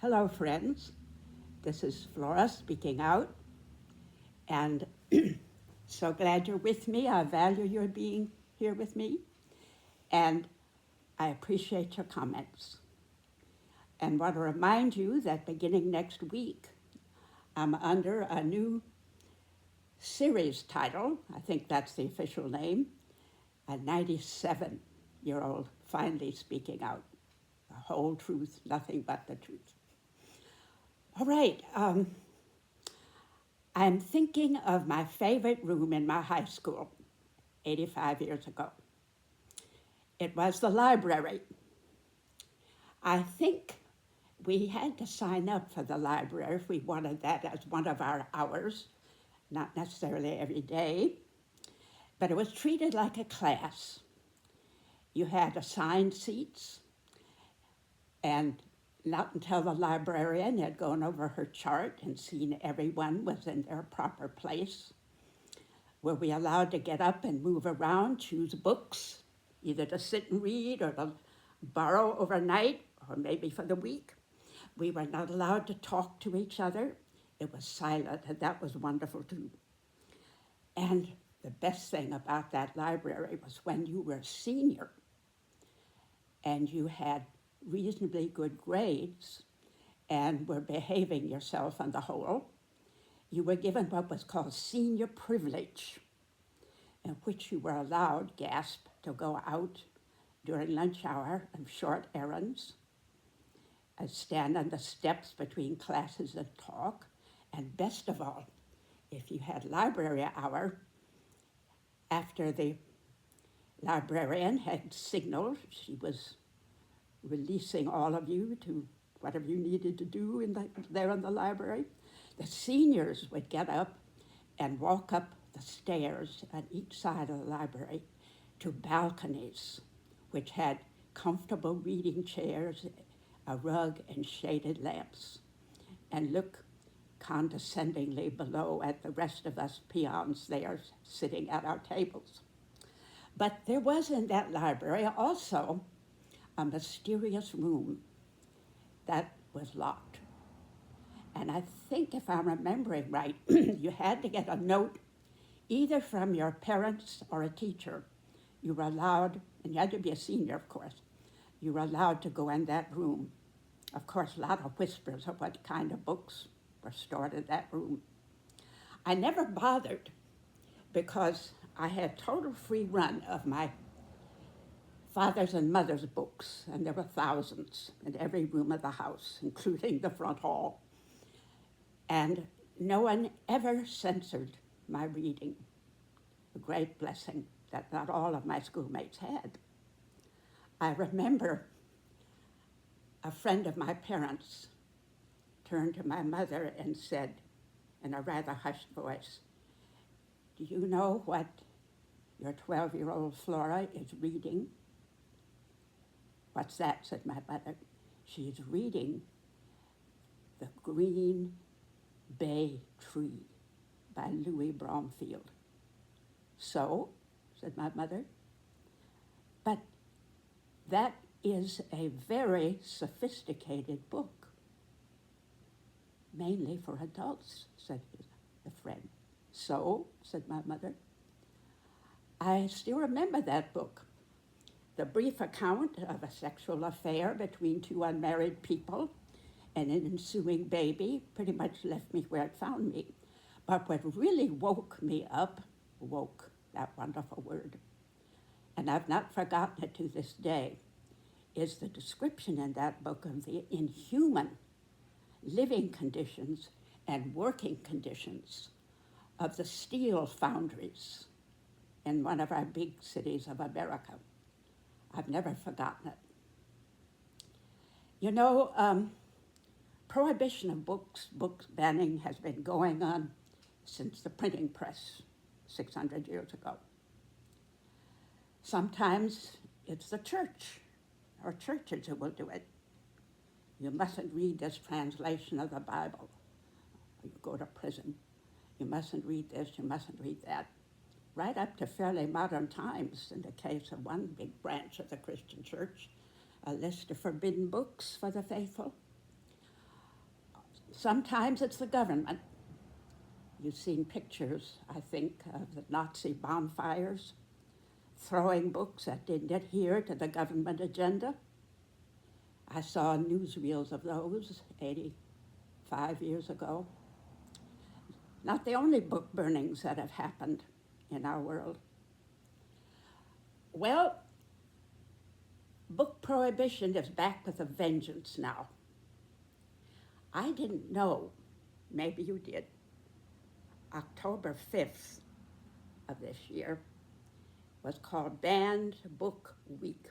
Hello, friends. This is Flora speaking out, and so glad you're with me. I value your being here with me, and I appreciate your comments. And want to remind you that beginning next week, I'm under a new series title. I think that's the official name. A 97-year-old finally speaking out. The whole truth, nothing but the truth. All right. I'm thinking of my favorite room in my high school 85 years ago. It was the library. I think we had to sign up for the library if we wanted that as one of our hours, not necessarily every day, but it was treated like a class. You had assigned seats, and not until the librarian had gone over her chart and seen everyone was in their proper place were we allowed to get up and move around, choose books, either to sit and read or to borrow overnight or maybe for the week. We were not allowed to talk to each other. It was silent, and that was wonderful too. And the best thing about that library was when you were a senior and you had reasonably good grades and were behaving yourself on the whole, you were given what was called senior privilege, in which you were allowed, gasp, to go out during lunch hour on short errands, and stand on the steps between classes and talk, and best of all, if you had library hour, after the librarian had signaled she was releasing all of you to whatever you needed to do there in the library, the seniors would get up and walk up the stairs on each side of the library to balconies, which had comfortable reading chairs, a rug, and shaded lamps, and look condescendingly below at the rest of us peons there sitting at our tables. But there was in that library also a mysterious room that was locked. And I think, if I'm remembering right, you had to get a note either from your parents or a teacher. You were allowed, and you had to be a senior, of course, you were allowed to go in that room. Of course, a lot of whispers of what kind of books were stored in that room. I never bothered because I had total free run of my father's and mother's books, and there were thousands in every room of the house, including the front hall. And no one ever censored my reading, a great blessing that not all of my schoolmates had. I remember a friend of my parents turned to my mother and said in a rather hushed voice, "Do you know what your 12-year-old Flora is reading?" "What's that?" said my mother. "She's reading The Green Bay Tree by Louis Bromfield." "So?" said my mother. "But that is a very sophisticated book." "Mainly for adults," said the friend. "So?" said my mother. I still remember that book. The brief account of a sexual affair between two unmarried people and an ensuing baby pretty much left me where it found me. But what really woke me up, woke, that wonderful word, and I've not forgotten it to this day, is the description in that book of the inhuman living conditions and working conditions of the steel foundries in one of our big cities of America. I've never forgotten it. You know, prohibition of books banning has been going on since the printing press 600 years ago. Sometimes it's the church or churches who will do it. You mustn't read this translation of the Bible, or you go to prison. You mustn't read this, you mustn't read that. Right up to fairly modern times, in the case of one big branch of the Christian church, a list of forbidden books for the faithful. Sometimes it's the government. You've seen pictures, I think, of the Nazi bonfires, throwing books that didn't adhere to the government agenda. I saw newsreels of those 85 years ago. Not the only book burnings that have happened in our world. Well, book prohibition is back with a vengeance now. I didn't know, maybe you did, October 5th of this year was called Banned Book Week.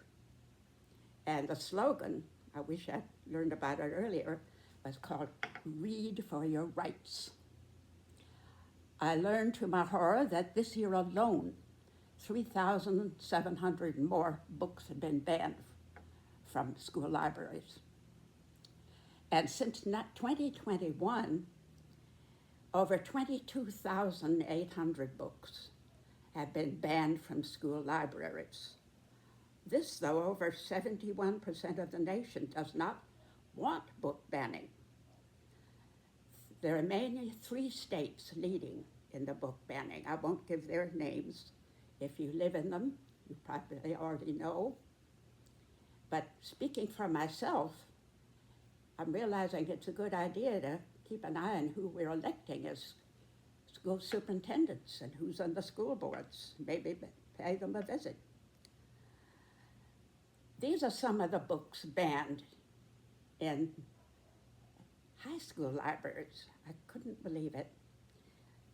And the slogan, I wish I'd learned about it earlier, was called Read for Your Rights. I learned to my horror that this year alone, 3,700 more books had been banned from school libraries. And since 2021, over 22,800 books have been banned from school libraries. This, though, over 71% of the nation does not want book banning. There are mainly 3 states leading in the book banning. I won't give their names. If you live in them, you probably already know. But speaking for myself, I'm realizing it's a good idea to keep an eye on who we're electing as school superintendents and who's on the school boards. Maybe pay them a visit. These are some of the books banned in high school libraries. I couldn't believe it.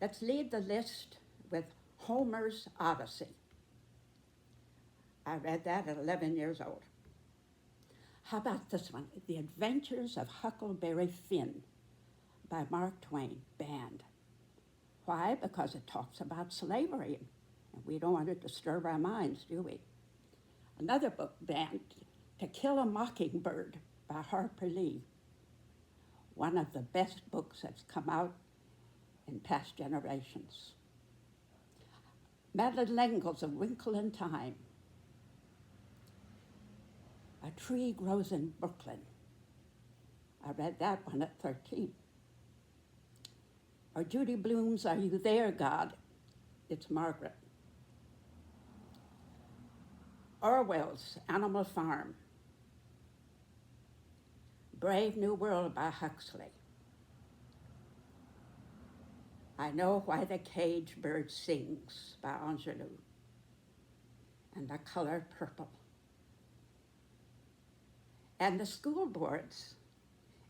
Let's lead the list with Homer's Odyssey. I read that at 11 years old. How about this one? The Adventures of Huckleberry Finn by Mark Twain, banned. Why? Because it talks about slavery, and we don't want to disturb our minds, do we? Another book banned, To Kill a Mockingbird by Harper Lee. One of the best books that's come out in past generations. Madeleine L'Engle's A Wrinkle in Time. A Tree Grows in Brooklyn. I read that one at 13. Or Judy Blume's Are You There, God? It's Margaret. Orwell's Animal Farm. Brave New World by Huxley. I Know Why the Caged Bird Sings by Angelou. And The Color Purple. And the school boards,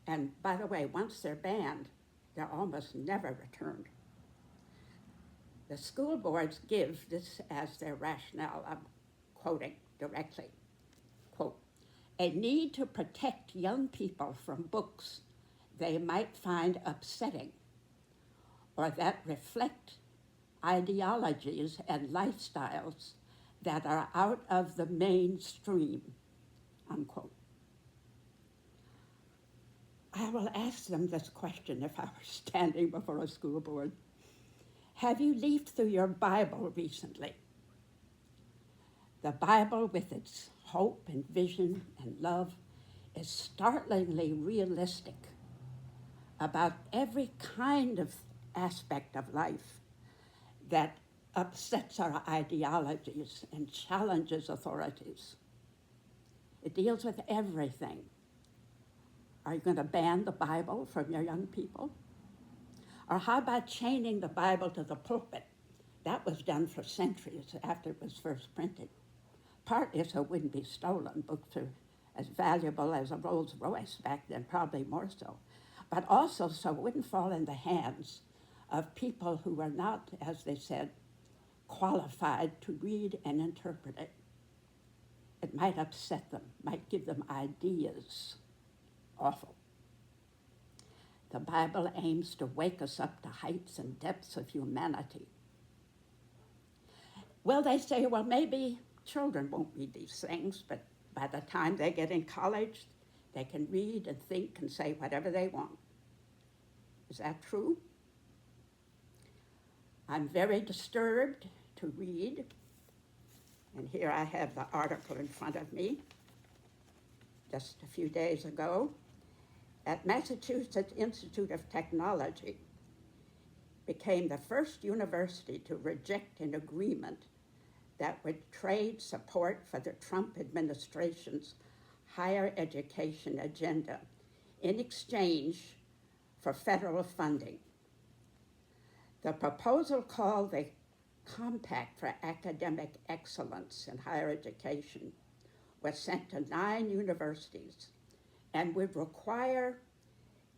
and by the way, once they're banned, they're almost never returned. The school boards give this as their rationale. I'm quoting directly. Quote, a need to protect young people from books they might find upsetting or that reflect ideologies and lifestyles that are out of the mainstream, unquote. I will ask them this question if I were standing before a school board. Have you leafed through your Bible recently? The Bible, with its hope and vision and love, is startlingly realistic about every kind of aspect of life that upsets our ideologies and challenges authorities. It deals with everything. Are you going to ban the Bible from your young people? Or how about chaining the Bible to the pulpit? That was done for centuries after it was first printed. Partly so it wouldn't be stolen. Books are as valuable as a Rolls Royce back then, probably more so. But also so it wouldn't fall in the hands of people who were not, as they said, qualified to read and interpret it. It might upset them, might give them ideas. Awful. The Bible aims to wake us up to heights and depths of humanity. Well, they say, well, maybe children won't read these things, but by the time they get in college, they can read and think and say whatever they want. Is that true? I'm very disturbed to read, and here I have the article in front of me, just a few days ago, at Massachusetts Institute of Technology became the first university to reject an agreement that would trade support for the Trump administration's higher education agenda in exchange for federal funding. The proposal, called the Compact for Academic Excellence in Higher Education, was sent to 9 universities and would require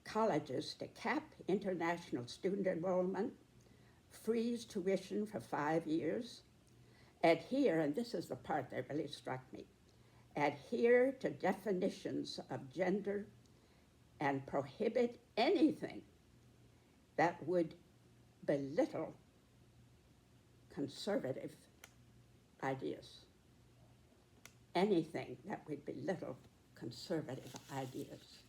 colleges to cap international student enrollment, freeze tuition for 5 years, adhere, and this is the part that really struck me, adhere to definitions of gender, and prohibit anything that would belittle conservative ideas. Anything that would belittle conservative ideas.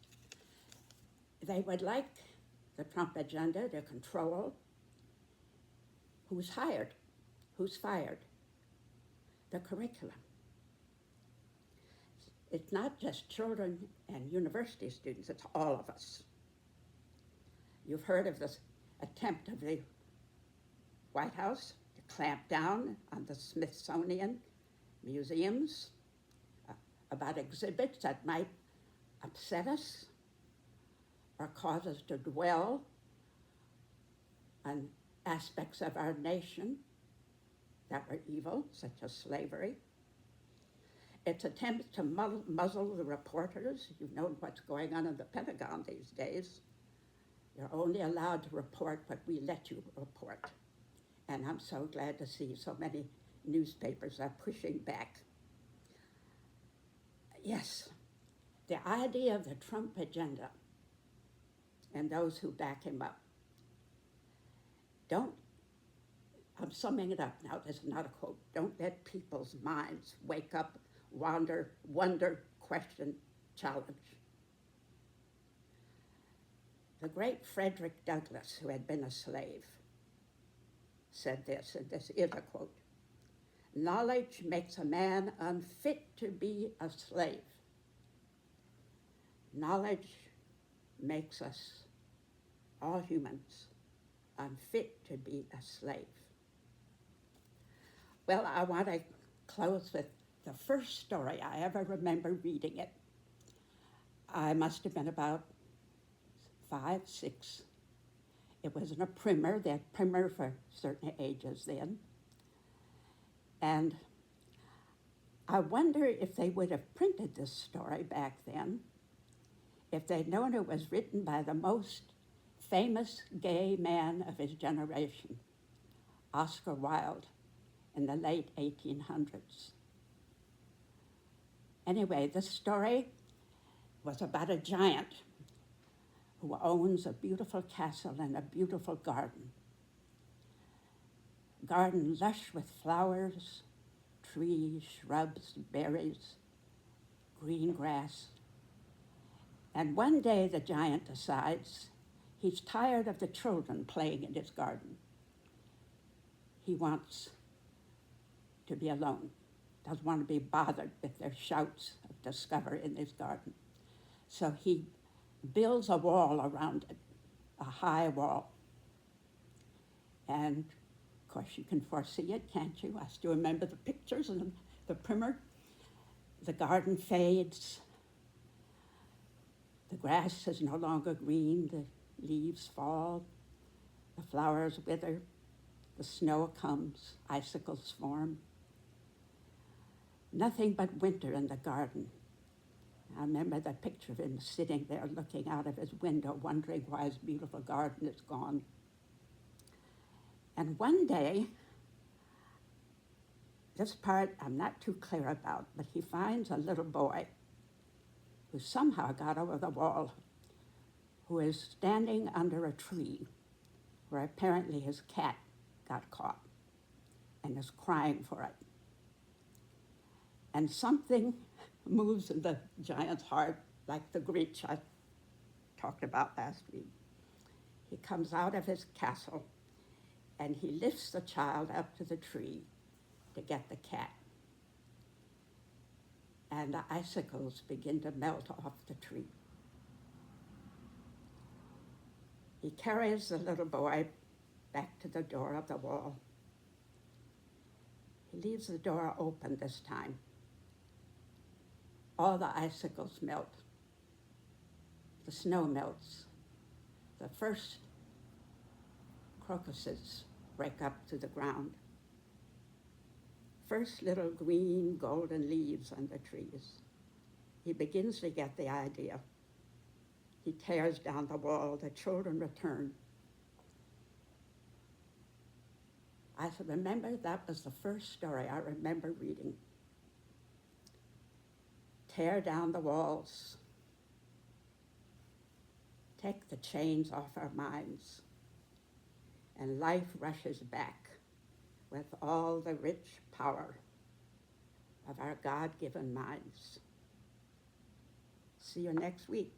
They would like the Trump agenda to control who's hired, who's fired, the curriculum. It's not just children and university students, it's all of us. You've heard of this attempt of the White House to clamp down on the Smithsonian museums about exhibits that might upset us or cause us to dwell on aspects of our nation that were evil, such as slavery. Its attempts to muzzle the reporters. You've known what's going on in the Pentagon these days. You're only allowed to report what we let you report. And I'm so glad to see so many newspapers are pushing back. Yes, the idea of the Trump agenda and those who back him up. I'm summing it up now, this is not a quote. Don't let people's minds wake up, wander, wonder, question, challenge. The great Frederick Douglass, who had been a slave, said this, and this is a quote: "Knowledge makes a man unfit to be a slave. Knowledge makes us, all humans, unfit to be a slave." Well, I want to close with the first story I ever remember reading it. I must have been about 5, 6. It was in a primer. They had primer for certain ages then. And I wonder if they would have printed this story back then if they'd known it was written by the most famous gay man of his generation, Oscar Wilde, in the late 1800s. Anyway, this story was about a giant who owns a beautiful castle and a beautiful garden. Garden lush with flowers, trees, shrubs, berries, green grass. And one day the giant decides he's tired of the children playing in his garden. He wants to be alone, doesn't want to be bothered with their shouts of discover in his garden. So he builds a wall around it, a high wall. And of course you can foresee it, can't you? I still remember the pictures and the primer. The garden fades. The grass is no longer green, the leaves fall, the flowers wither, the snow comes, icicles form. Nothing but winter in the garden. I remember the picture of him sitting there looking out of his window, wondering why his beautiful garden is gone. And one day, this part I'm not too clear about, but he finds a little boy who somehow got over the wall, who is standing under a tree where apparently his cat got caught and is crying for it. And something moves in the giant's heart, like the Grinch I talked about last week. He comes out of his castle and he lifts the child up to the tree to get the cat. And the icicles begin to melt off the tree. He carries the little boy back to the door of the wall. He leaves the door open this time. All the icicles melt. The snow melts. The first crocuses break up to the ground. First little green, golden leaves on the trees. He begins to get the idea. He tears down the wall. The children return. I remember that was the first story I remember reading. Tear down the walls. Take the chains off our minds. And life rushes back with all the rich power of our God-given minds. See you next week.